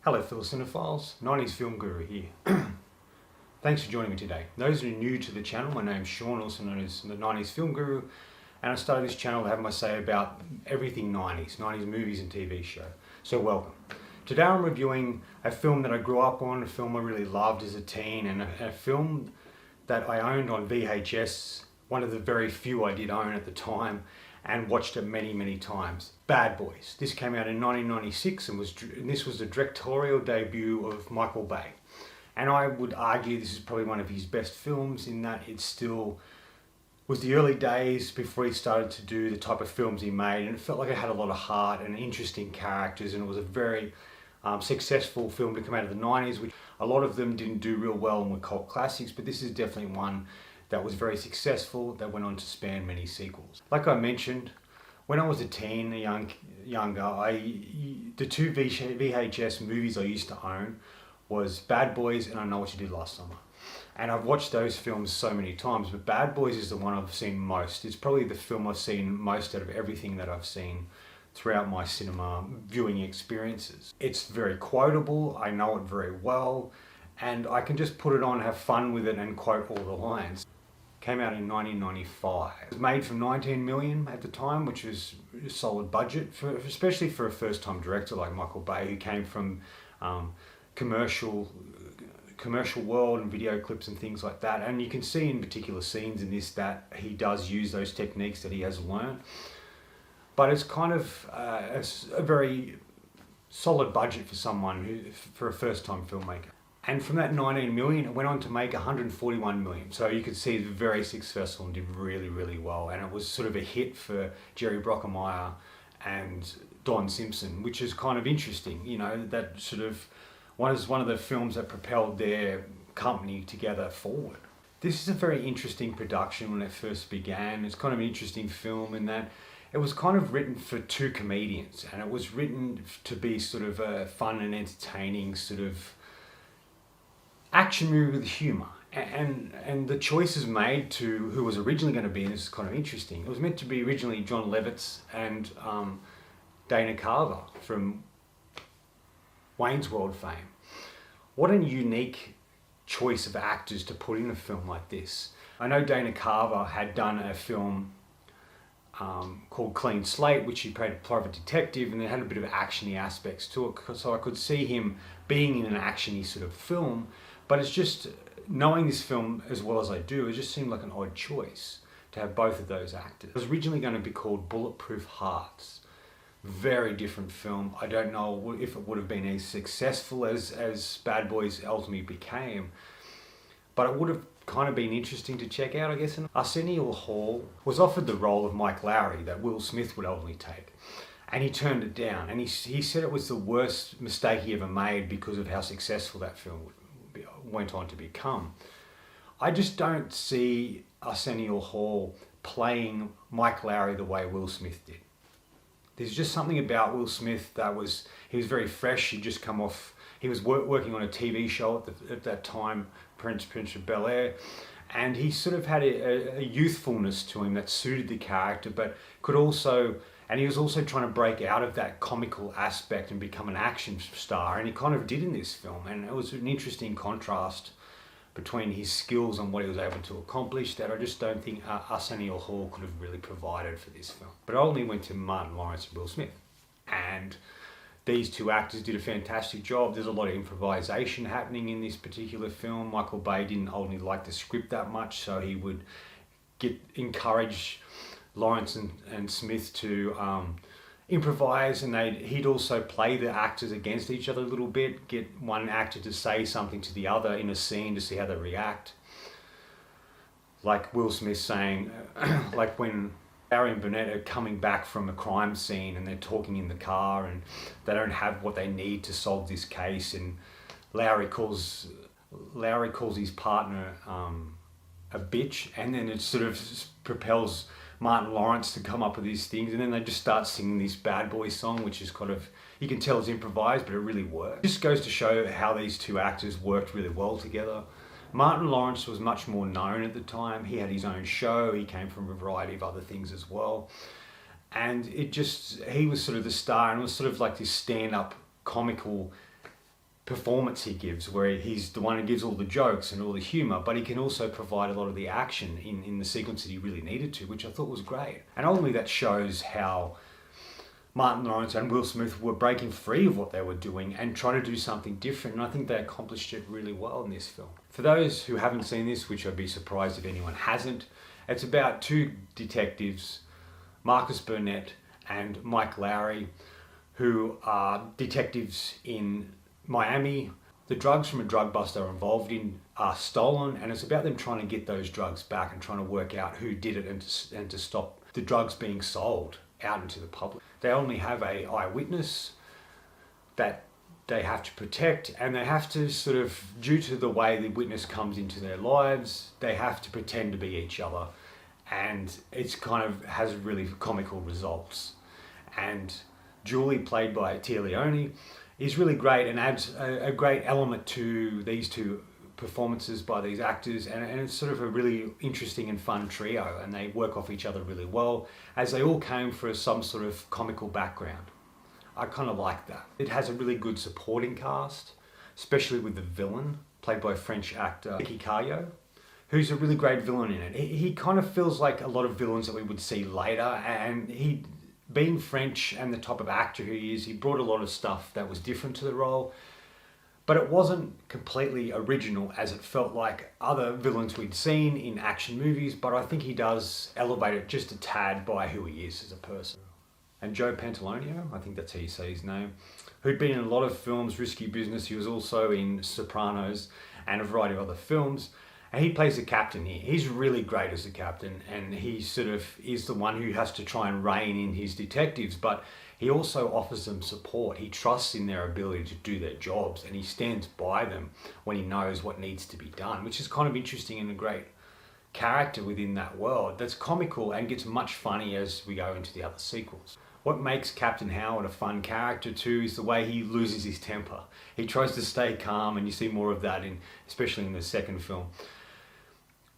Hello fellow cinephiles, 90s Film Guru here. Thanks for joining me today. Those who are new to the channel, my name's Sean, also known as the 90s Film Guru, and I started this channel to have my say about everything 90s movies and TV show. So welcome. Today I'm reviewing a film that I grew up on, a film I really loved as a teen, and a film that I owned on VHS, one of the very few I did own at the time, and watched it many times. Bad Boys. This came out in 1996 and this was the directorial debut of Michael Bay. And I would argue this is probably one of his best films in that it still was the early days before he started to do the type of films he made, and it felt like it had a lot of heart and interesting characters, and it was a very successful film to come out of the 90s, which a lot of them didn't do real well and were cult classics, but this is definitely one that was very successful, that went on to span many sequels. Like I mentioned, when I was a teen, younger, the two VHS movies I used to own was Bad Boys and I Know What You Did Last Summer. And I've watched those films so many times, but Bad Boys is the one I've seen most. It's probably the film I've seen most out of everything that I've seen throughout my cinema viewing experiences. It's very quotable, I know it very well, and I can just put it on, have fun with it, and quote all the lines. Came out in 1995. It was made for 19 million at the time, which was a solid budget, especially for a first-time director like Michael Bay, who came from commercial world and video clips and things like that. And you can see in particular scenes in this that he does use those techniques that he has learned. But it's kind of a very solid budget for someone for a first-time filmmaker. And from that 19 million, it went on to make 141 million. So you could see it's very successful and did really well. And it was sort of a hit for Jerry Bruckheimer and Don Simpson, which is kind of interesting. You know, that sort of was one of the films that propelled their company together forward. This is a very interesting production when it first began. It's kind of an interesting film in that it was kind of written for two comedians, and it was written to be sort of a fun and entertaining sort of action movie with humour, and the choices made to who was originally going to be in this is kind of interesting. It was meant to be originally Jon Lovitz and Dana Carvey from Wayne's World fame. What a unique choice of actors to put in a film like this. I know Dana Carvey had done a film called Clean Slate, which he played a private detective, and it had a bit of actiony aspects to it, so I could see him being in an actiony sort of film. But it's just, knowing this film as well as I do, it just seemed like an odd choice to have both of those actors. It was originally going to be called Bulletproof Hearts. Very different film. I don't know if it would have been as successful as Bad Boys ultimately became, but it would have kind of been interesting to check out, I guess. And Arsenio Hall was offered the role of Mike Lowry that Will Smith would ultimately take, and he turned it down, and he said it was the worst mistake he ever made because of how successful that film went on to become. I just don't see Arsenio Hall playing Mike Lowry the way Will Smith did. There's just something about Will Smith that he was very fresh. He'd just come off, he was working on a TV show at that time, Prince of Bel-Air, and he sort of had a youthfulness to him that suited the character, but and he was also trying to break out of that comical aspect and become an action star, and he kind of did in this film. And it was an interesting contrast between his skills and what he was able to accomplish that I just don't think Arsenio Hall could have really provided for this film. But it only went to Martin Lawrence and Will Smith. And these two actors did a fantastic job. There's a lot of improvisation happening in this particular film. Michael Bay didn't only like the script that much, so he would encourage Lawrence and Smith to improvise, and he'd also play the actors against each other a little bit, get one actor to say something to the other in a scene to see how they react. Like Will Smith saying, like when Barry and Burnett are coming back from a crime scene and they're talking in the car and they don't have what they need to solve this case, and Lowry calls his partner a bitch, and then it sort of propels Martin Lawrence to come up with these things, and then they just start singing this Bad Boys song, which is kind of, you can tell it's improvised, but it really works. It just goes to show how these two actors worked really well together. Martin Lawrence was much more known at the time. He had his own show, he came from a variety of other things as well. And he was sort of the star, and it was sort of like this stand-up comical performance he gives, where he's the one who gives all the jokes and all the humor, but he can also provide a lot of the action in the sequences he really needed to, which I thought was great. And ultimately that shows how Martin Lawrence and Will Smith were breaking free of what they were doing and trying to do something different, and I think they accomplished it really well in this film. For those who haven't seen this, which I'd be surprised if anyone hasn't, it's about two detectives, Marcus Burnett and Mike Lowry, who are detectives in Miami. The drugs from a drug bust they're involved in are stolen, and it's about them trying to get those drugs back and trying to work out who did it and to stop the drugs being sold out into the public. They only have an eyewitness that they have to protect, and they have to sort of, due to the way the witness comes into their lives, they have to pretend to be each other, and it's kind of has really comical results. And Julie, played by Tia Leone, is really great and adds a great element to these two performances by these actors, and it's sort of a really interesting and fun trio, and they work off each other really well, as they all came for some sort of comical background. I kind of like that. It has a really good supporting cast, especially with the villain, played by French actor Vicky Cayo, who's a really great villain in it. He kind of feels like a lot of villains that we would see later, and he, being French and the type of actor he is, he brought a lot of stuff that was different to the role, but it wasn't completely original as it felt like other villains we'd seen in action movies, but I think he does elevate it just a tad by who he is as a person. And Joe Pantoliano, I think that's how you say his name, who'd been in a lot of films, Risky Business, he was also in Sopranos and a variety of other films, and he plays the captain here. He's really great as the captain, and he sort of is the one who has to try and rein in his detectives, but he also offers them support. He trusts in their ability to do their jobs, and he stands by them when he knows what needs to be done, which is kind of interesting and a great character within that world that's comical and gets much funny as we go into the other sequels. What makes Captain Howard a fun character too is the way he loses his temper. He tries to stay calm, and you see more of that especially in the second film.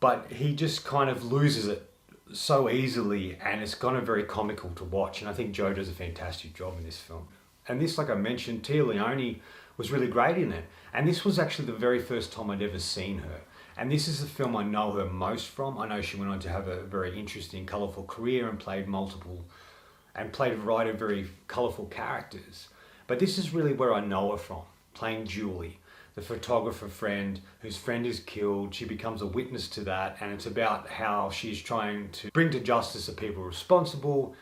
But he just kind of loses it so easily, and it's kind of very comical to watch, and I think Joe does a fantastic job in this film. And this, like I mentioned, Tia Leone was really great in it, and this was actually the very first time I'd ever seen her. And this is the film I know her most from. I know she went on to have a very interesting, colourful career and played a variety of very colourful characters. But this is really where I know her from, playing Julie, the photographer friend whose friend is killed. She becomes a witness to that, and it's about how she's trying to bring to justice the people responsible,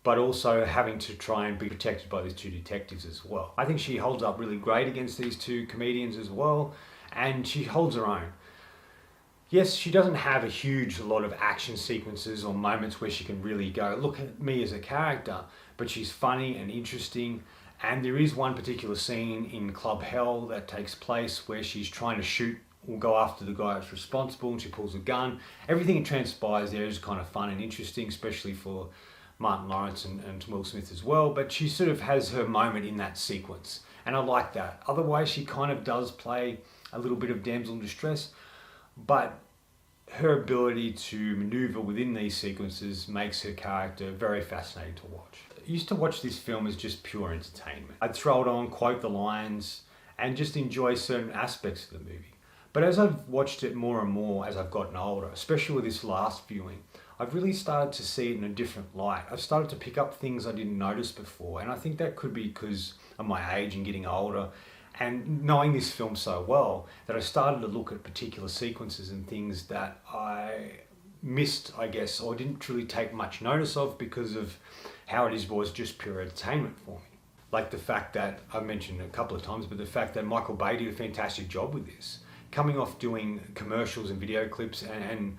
but also having to try and be protected by these two detectives as well. I think she holds up really great against these two comedians as well, and she holds her own. Yes, she doesn't have a lot of action sequences or moments where she can really go, look at me as a character, but she's funny and interesting. And there is one particular scene in Club Hell that takes place where she's trying to shoot or go after the guy that's responsible, and she pulls a gun. Everything that transpires there is kind of fun and interesting, especially for Martin Lawrence and Will Smith as well, but she sort of has her moment in that sequence, and I like that. Otherwise, she kind of does play a little bit of damsel in distress, but her ability to maneuver within these sequences makes her character very fascinating to watch. I used to watch this film as just pure entertainment. I'd throw it on, quote the lines, and just enjoy certain aspects of the movie. But as I've watched it more and more as I've gotten older, especially with this last viewing, I've really started to see it in a different light. I've started to pick up things I didn't notice before, and I think that could be because of my age and getting older, and knowing this film so well, that I started to look at particular sequences and things that I missed, I guess, or didn't truly take much notice of because of how it was just pure entertainment for me. Like the fact that, I've mentioned a couple of times, but the fact that Michael Bay did a fantastic job with this. Coming off doing commercials and video clips and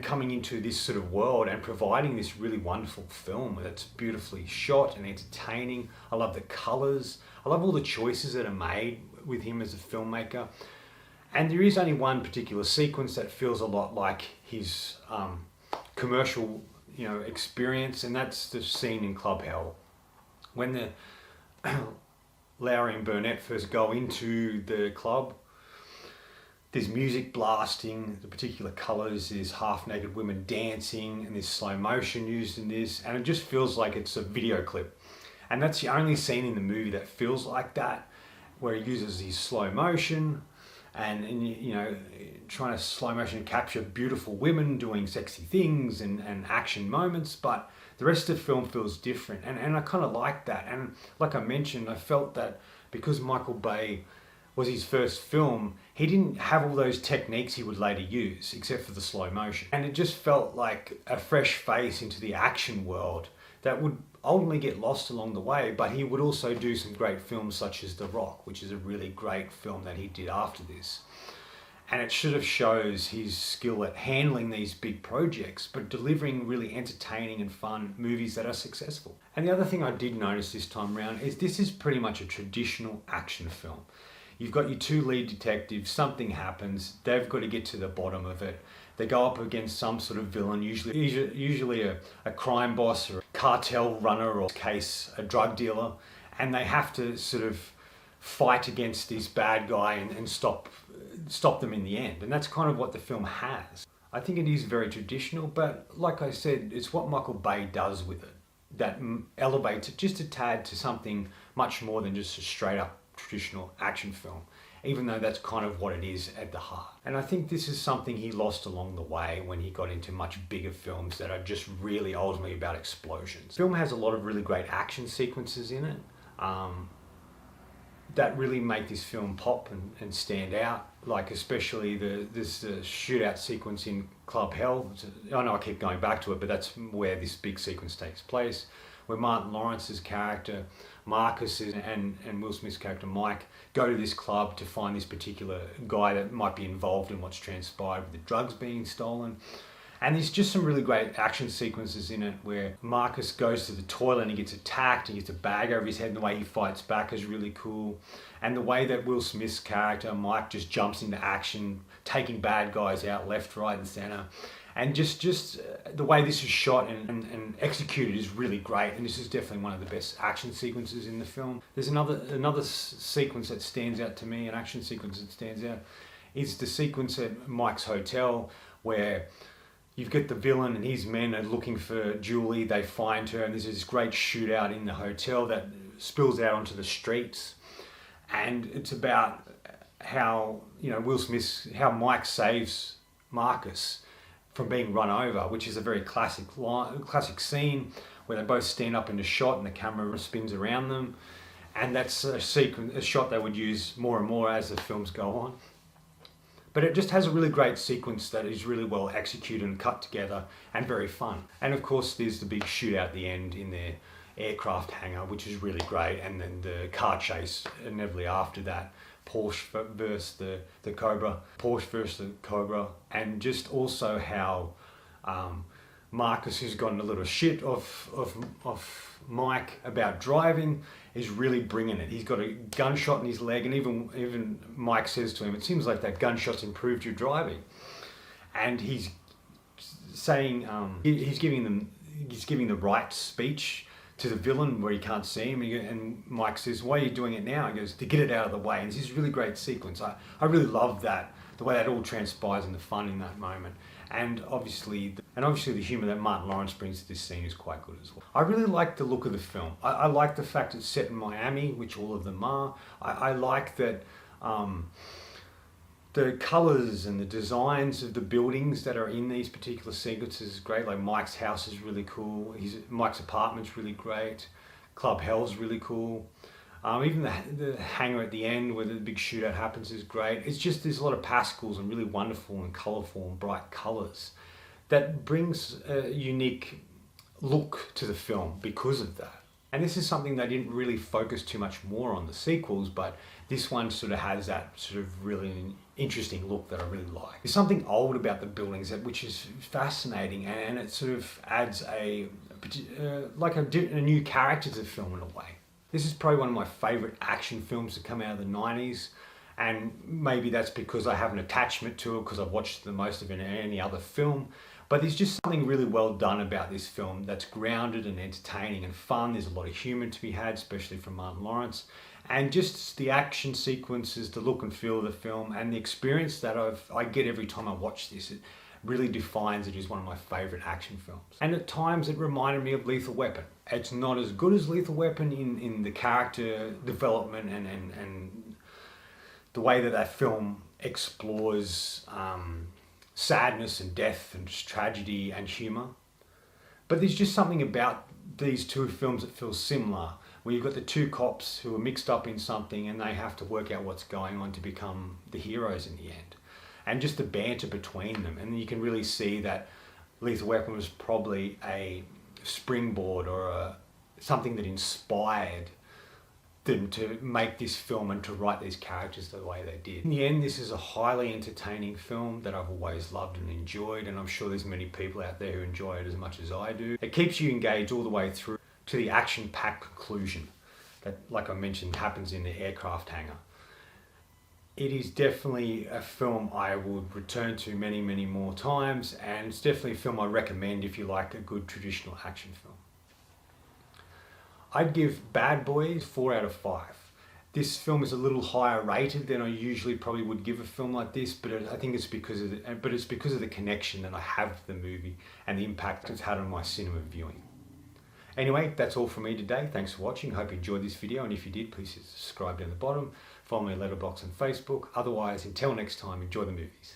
coming into this sort of world and providing this really wonderful film that's beautifully shot and entertaining. I love the colours. I love all the choices that are made with him as a filmmaker. And there is only one particular sequence that feels a lot like his commercial, experience, and that's the scene in Club Hell. When the Lowry and Burnett first go into the club, there's music blasting, the particular colours, there's half-naked women dancing, and there's slow motion used in this, and it just feels like it's a video clip. And that's the only scene in the movie that feels like that, where he uses his slow motion and you know, trying to slow motion capture beautiful women doing sexy things and action moments, but the rest of the film feels different, and I kind of like that. And like I mentioned, I felt that because Michael Bay was his first film, he didn't have all those techniques he would later use, except for the slow motion. And it just felt like a fresh face into the action world that would ultimately get lost along the way, but he would also do some great films such as The Rock, which is a really great film that he did after this. And it sort of shows his skill at handling these big projects, but delivering really entertaining and fun movies that are successful. And the other thing I did notice this time around is this is pretty much a traditional action film. You've got your two lead detectives, something happens, they've got to get to the bottom of it. They go up against some sort of villain, usually a crime boss or a cartel runner, or in this case, a drug dealer, and they have to sort of fight against this bad guy and stop them in the end. And that's kind of what the film has. I think it is very traditional, but like I said, it's what Michael Bay does with it that elevates it just a tad to something much more than just a straight up traditional action film, even though that's kind of what it is at the heart. And I think this is something he lost along the way when he got into much bigger films that are just really ultimately about explosions. The film has a lot of really great action sequences in it that really make this film pop and stand out, like especially this shootout sequence in Club Hell. I know I keep going back to it, but that's where this big sequence takes place, where Martin Lawrence's character Marcus and Will Smith's character Mike go to this club to find this particular guy that might be involved in what's transpired with the drugs being stolen. And there's just some really great action sequences in it where Marcus goes to the toilet and he gets attacked, he gets a bag over his head, and the way he fights back is really cool. And the way that Will Smith's character, Mike, just jumps into action, taking bad guys out left, right and center. And just the way this is shot and executed is really great. And this is definitely one of the best action sequences in the film. There's another sequence that stands out to me, an action sequence that stands out, is the sequence at Mike's hotel where you've got the villain and his men are looking for Julie. They find her, and there's this great shootout in the hotel that spills out onto the streets. And it's about how, you know, how Mike saves Marcus from being run over, which is a very classic scene where they both stand up in the shot and the camera spins around them. And that's a shot they would use more and more as the films go on. But it just has a really great sequence that is really well executed and cut together and very fun. And of course there's the big shootout at the end in their aircraft hangar, which is really great. And then the car chase inevitably after that, Porsche versus the Cobra. And just also how Marcus, who's gotten a little shit of Mike about driving, is really bringing it. He's got a gunshot in his leg, and even Mike says to him, "It seems like that gunshot's improved your driving." And he's saying he's giving the right speech to the villain where he can't see him, and Mike says, "Why are you doing it now?" He goes, "To get it out of the way." And it's this really great sequence. I really love that, the way that all transpires and the fun in that moment. And obviously the humour that Martin Lawrence brings to this scene is quite good as well. I really like the look of the film. I like the fact it's set in Miami, which all of them are. I like that the colours and the designs of the buildings that are in these particular sequences is great. Like Mike's house is really cool. Mike's apartment's really great. Club Hell's really cool. Even the hangar at the end where the big shootout happens is great. It's just there's a lot of pascals and really wonderful and colourful and bright colours that brings a unique look to the film because of that. And this is something they didn't really focus too much more on the sequels, but this one sort of has that sort of really interesting look that I really like. There's something old about the buildings which is fascinating, and it sort of adds a new character to the film in a way. This is probably one of my favourite action films to come out of the 90s, and maybe that's because I have an attachment to it because I've watched the most of it in any other film. But there's just something really well done about this film that's grounded and entertaining and fun. There's a lot of humour to be had, especially from Martin Lawrence. And just the action sequences, the look and feel of the film, and the experience that I get every time I watch this, it really defines it as one of my favourite action films. And at times it reminded me of Lethal Weapon. It's not as good as Lethal Weapon in the character development and the way that that film explores sadness and death and just tragedy and humour. But there's just something about these two films that feels similar, where you've got the two cops who are mixed up in something and they have to work out what's going on to become the heroes in the end. And just the banter between them. And you can really see that Lethal Weapon was probably a springboard or something that inspired them to make this film and to write these characters the way they did. In the end, this is a highly entertaining film that I've always loved and enjoyed, and I'm sure there's many people out there who enjoy it as much as I do. It keeps you engaged all the way through to the action-packed conclusion that, like I mentioned, happens in the aircraft hangar. It is definitely a film I would return to many, many more times, and it's definitely a film I recommend if you like a good traditional action film. I'd give Bad Boys 4 out of 5. This film is a little higher rated than I usually probably would give a film like this, but I think it's because of the connection that I have with the movie and the impact it's had on my cinema viewing. Anyway, that's all from me today. Thanks for watching. I hope you enjoyed this video, and if you did, please subscribe down the bottom. Follow me on Letterboxd and Facebook. Otherwise, until next time, enjoy the movies.